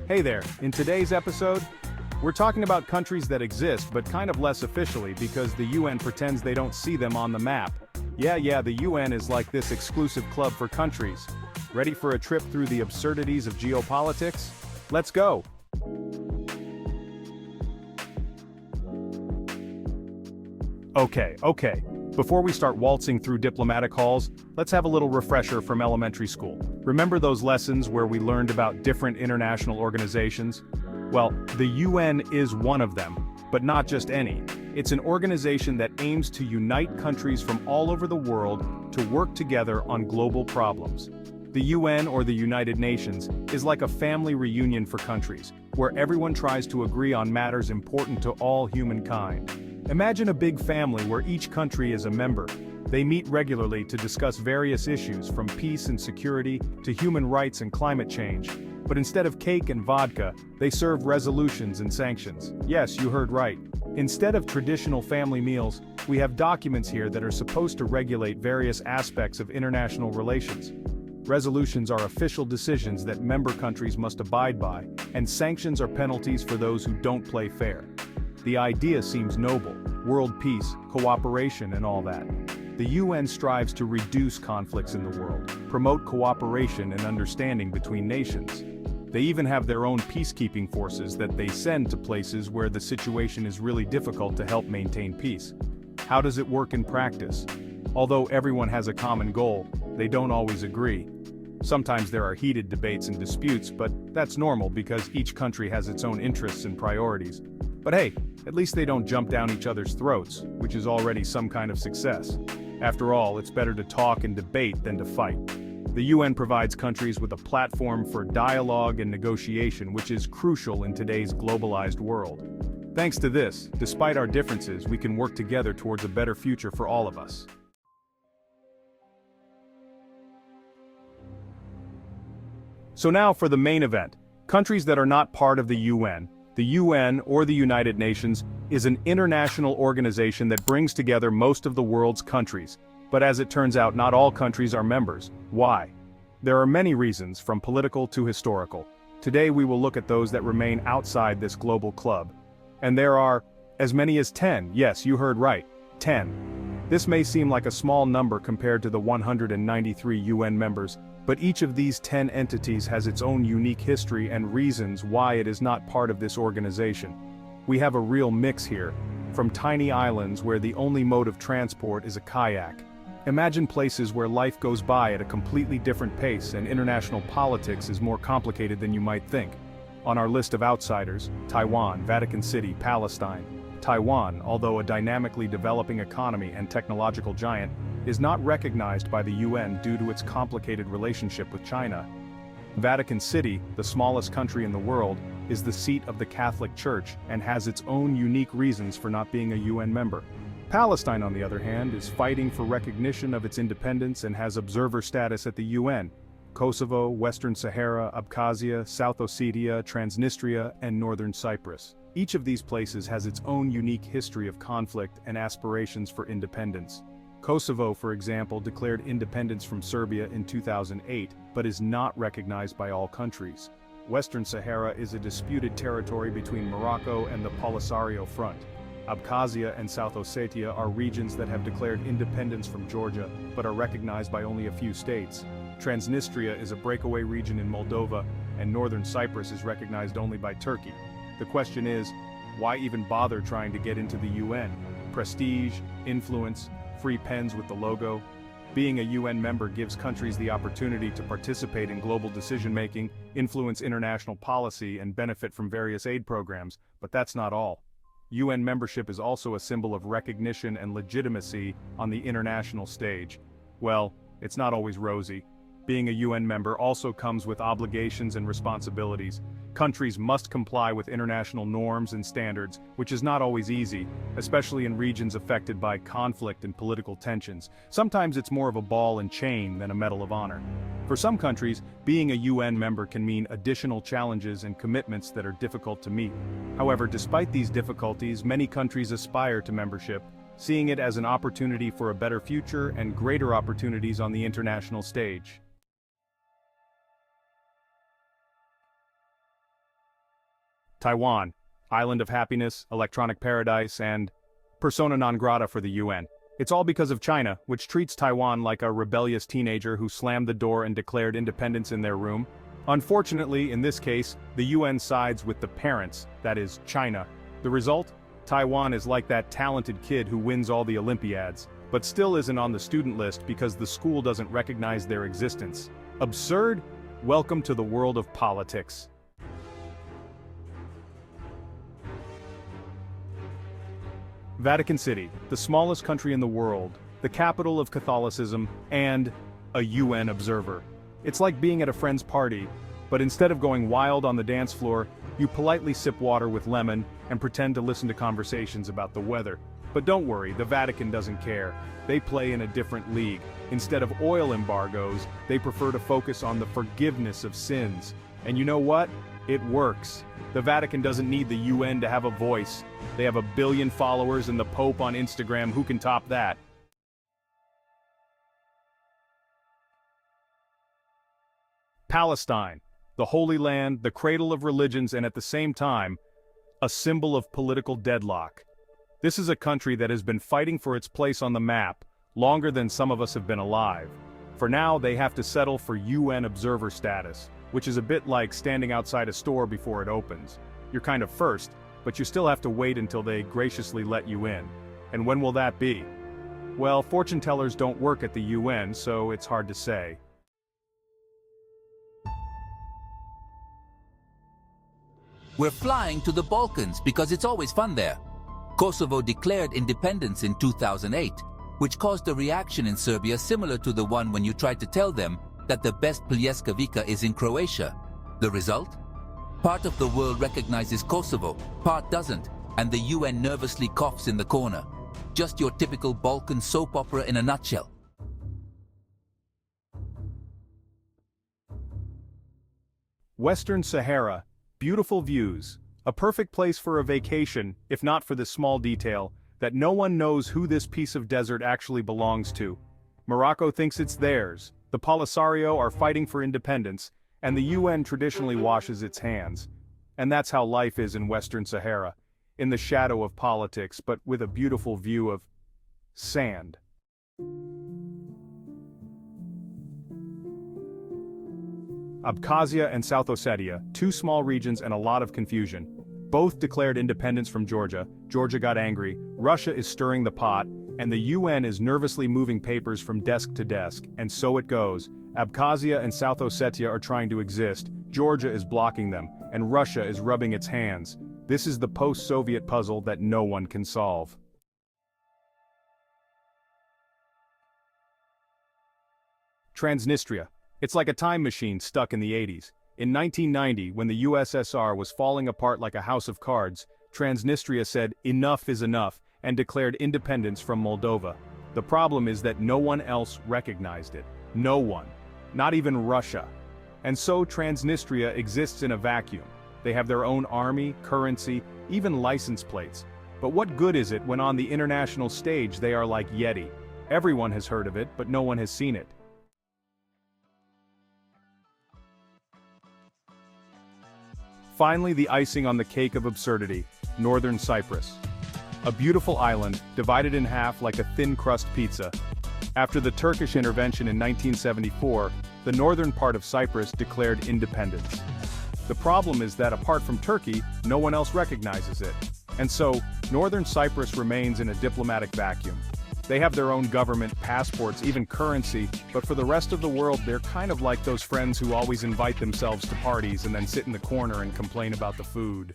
Hey there, in today's episode, we're talking about countries that exist but kind of less officially because the UN pretends they don't see them on the map. Yeah, the UN is like this exclusive club for countries. Ready for a trip through the absurdities of geopolitics? Let's go! Okay. Before we start waltzing through diplomatic halls, let's have a little refresher from elementary school. Remember those lessons where we learned about different international organizations? Well, the UN is one of them, but not just any. It's an organization that aims to unite countries from all over the world to work together on global problems. The UN, or the United Nations, is like a family reunion for countries, where everyone tries to agree on matters important to all humankind. Imagine a big family where each country is a member. They meet regularly to discuss various issues from peace and security to human rights and climate change. But instead of cake and vodka, they serve resolutions and sanctions. Yes, you heard right. Instead of traditional family meals, we have documents here that are supposed to regulate various aspects of international relations. Resolutions are official decisions that member countries must abide by, and sanctions are penalties for those who don't play fair. The idea seems noble: world peace, cooperation, and all that. The UN strives to reduce conflicts in the world, promote cooperation and understanding between nations. They even have their own peacekeeping forces that they send to places where the situation is really difficult to help maintain peace. How does it work in practice? Although everyone has a common goal, they don't always agree. Sometimes there are heated debates and disputes, but that's normal because each country has its own interests and priorities. But hey, at least they don't jump down each other's throats, which is already some kind of success. After all, it's better to talk and debate than to fight. The UN provides countries with a platform for dialogue and negotiation, which is crucial in today's globalized world. Thanks to this, despite our differences, we can work together towards a better future for all of us. So now for the main event, countries that are not part of the UN. The UN, or the United Nations, is an international organization that brings together most of the world's countries. But as it turns out, not all countries are members. Why? There are many reasons, from political to historical. Today we will look at those that remain outside this global club. And there are as many as 10, yes, you heard right, 10. This may seem like a small number compared to the 193 UN members, but each of these 10 entities has its own unique history and reasons why it is not part of this organization. We have a real mix here, from tiny islands where the only mode of transport is a kayak. Imagine places where life goes by at a completely different pace and international politics is more complicated than you might think. On our list of outsiders, Taiwan, Vatican City, Palestine. Taiwan, although a dynamically developing economy and technological giant, is not recognized by the UN due to its complicated relationship with China. Vatican City, the smallest country in the world, is the seat of the Catholic Church and has its own unique reasons for not being a UN member. Palestine, on the other hand, is fighting for recognition of its independence and has observer status at the UN. Kosovo, Western Sahara, Abkhazia, South Ossetia, Transnistria, and Northern Cyprus. Each of these places has its own unique history of conflict and aspirations for independence. Kosovo, for example, declared independence from Serbia in 2008, but is not recognized by all countries. Western Sahara is a disputed territory between Morocco and the Polisario Front. Abkhazia and South Ossetia are regions that have declared independence from Georgia, but are recognized by only a few states. Transnistria is a breakaway region in Moldova, and Northern Cyprus is recognized only by Turkey. The question is, why even bother trying to get into the UN? Prestige, influence, free pens with the logo. Being a UN member gives countries the opportunity to participate in global decision-making, influence international policy, and benefit from various aid programs, but that's not all. UN membership is also a symbol of recognition and legitimacy on the international stage. Well, it's not always rosy. Being a UN member also comes with obligations and responsibilities. Countries must comply with international norms and standards, which is not always easy, especially in regions affected by conflict and political tensions. Sometimes it's more of a ball and chain than a medal of honor. For some countries, being a UN member can mean additional challenges and commitments that are difficult to meet. However, despite these difficulties, many countries aspire to membership, seeing it as an opportunity for a better future and greater opportunities on the international stage. Taiwan, island of happiness, electronic paradise, and persona non grata for the UN. It's all because of China, which treats Taiwan like a rebellious teenager who slammed the door and declared independence in their room. Unfortunately, in this case, the UN sides with the parents, that is, China. The result? Taiwan is like that talented kid who wins all the Olympiads, but still isn't on the student list because the school doesn't recognize their existence. Absurd? Welcome to the world of politics. Vatican City, the smallest country in the world, the capital of Catholicism, and a UN observer. It's like being at a friend's party, but instead of going wild on the dance floor, you politely sip water with lemon and pretend to listen to conversations about the weather. But don't worry, the Vatican doesn't care. They play in a different league. Instead of oil embargoes, they prefer to focus on the forgiveness of sins. And you know what? It works. The Vatican doesn't need the UN to have a voice. They have 1 billion followers and the Pope on Instagram. Who can top that? Palestine, the Holy Land, the cradle of religions, and at the same time, a symbol of political deadlock. This is a country that has been fighting for its place on the map longer than some of us have been alive. For now, they have to settle for UN observer status, which is a bit like standing outside a store before it opens. You're kind of first, but you still have to wait until they graciously let you in. And when will that be? Well, fortune tellers don't work at the UN, so it's hard to say. We're flying to the Balkans because it's always fun there. Kosovo declared independence in 2008, which caused a reaction in Serbia similar to the one when you tried to tell them that the best Pljeskavica is in Croatia. The result? Part of the world recognizes Kosovo, part doesn't, and the UN nervously coughs in the corner. Just your typical Balkan soap opera in a nutshell. Western Sahara, beautiful views, a perfect place for a vacation, if not for the small detail, that no one knows who this piece of desert actually belongs to. Morocco thinks it's theirs, the Polisario are fighting for independence, and the UN traditionally washes its hands. And that's how life is in Western Sahara, in the shadow of politics but with a beautiful view of sand. Abkhazia and South Ossetia, two small regions and a lot of confusion. Both declared independence from Georgia. Georgia got angry, Russia is stirring the pot, and the UN is nervously moving papers from desk to desk, and so it goes. Abkhazia and South Ossetia are trying to exist, Georgia is blocking them, and Russia is rubbing its hands. This is the post-Soviet puzzle that no one can solve. Transnistria. It's like a time machine stuck in the 80s. In 1990, when the USSR was falling apart like a house of cards, Transnistria said, "Enough is enough," and declared independence from Moldova. The problem is that no one else recognized it. No one. Not even Russia. And so Transnistria exists in a vacuum. They have their own army, currency, even license plates. But what good is it when on the international stage they are like Yeti? Everyone has heard of it, but no one has seen it. Finally, the icing on the cake of absurdity, Northern Cyprus. A beautiful island, divided in half like a thin-crust pizza. After the Turkish intervention in 1974, the northern part of Cyprus declared independence. The problem is that apart from Turkey, no one else recognizes it. And so, Northern Cyprus remains in a diplomatic vacuum. They have their own government, passports, even currency, but for the rest of the world they're kind of like those friends who always invite themselves to parties and then sit in the corner and complain about the food.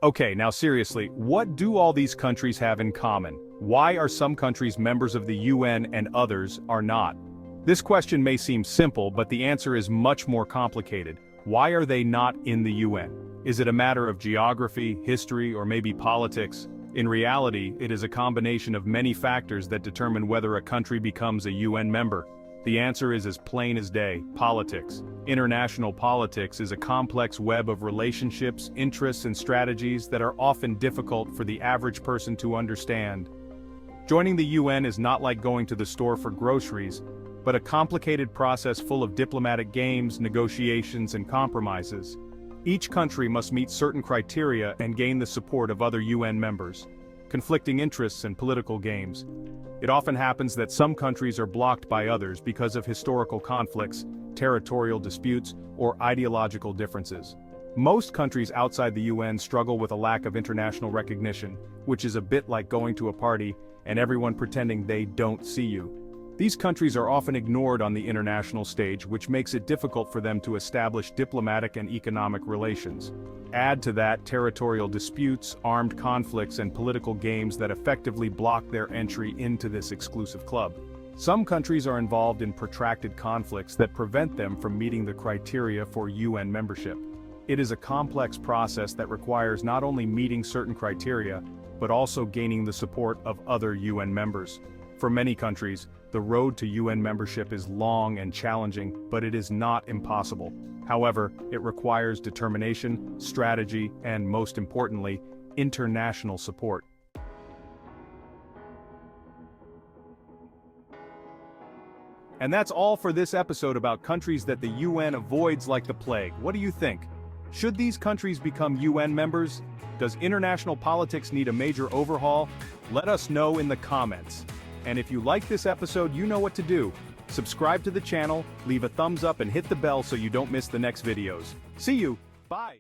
Okay, now seriously, what do all these countries have in common? Why are some countries members of the UN and others are not? This question may seem simple, but the answer is much more complicated. Why are they not in the UN? Is it a matter of geography, history, or maybe politics? In reality, it is a combination of many factors that determine whether a country becomes a UN member. The answer is as plain as day: politics. International politics is a complex web of relationships, interests, and strategies that are often difficult for the average person to understand. Joining the UN is not like going to the store for groceries. but a complicated process full of diplomatic games, negotiations, and compromises. Each country must meet certain criteria and gain the support of other UN members. Conflicting interests and political games. It often happens that some countries are blocked by others because of historical conflicts, territorial disputes, or ideological differences. Most countries outside the UN struggle with a lack of international recognition, which is a bit like going to a party and everyone pretending they don't see you. These countries are often ignored on the international stage, which makes it difficult for them to establish diplomatic and economic relations. Add to that territorial disputes, armed conflicts, and political games that effectively block their entry into this exclusive club. Some countries are involved in protracted conflicts that prevent them from meeting the criteria for UN membership. It is a complex process that requires not only meeting certain criteria, but also gaining the support of other UN members. For many countries, the road to UN membership is long and challenging, but it is not impossible. However, it requires determination, strategy, and most importantly, international support. And that's all for this episode about countries that the UN avoids like the plague. What do you think? Should these countries become UN members? Does international politics need a major overhaul? Let us know in the comments. And if you like this episode, you know what to do. Subscribe to the channel, leave a thumbs up, and hit the bell so you don't miss the next videos. See you! Bye!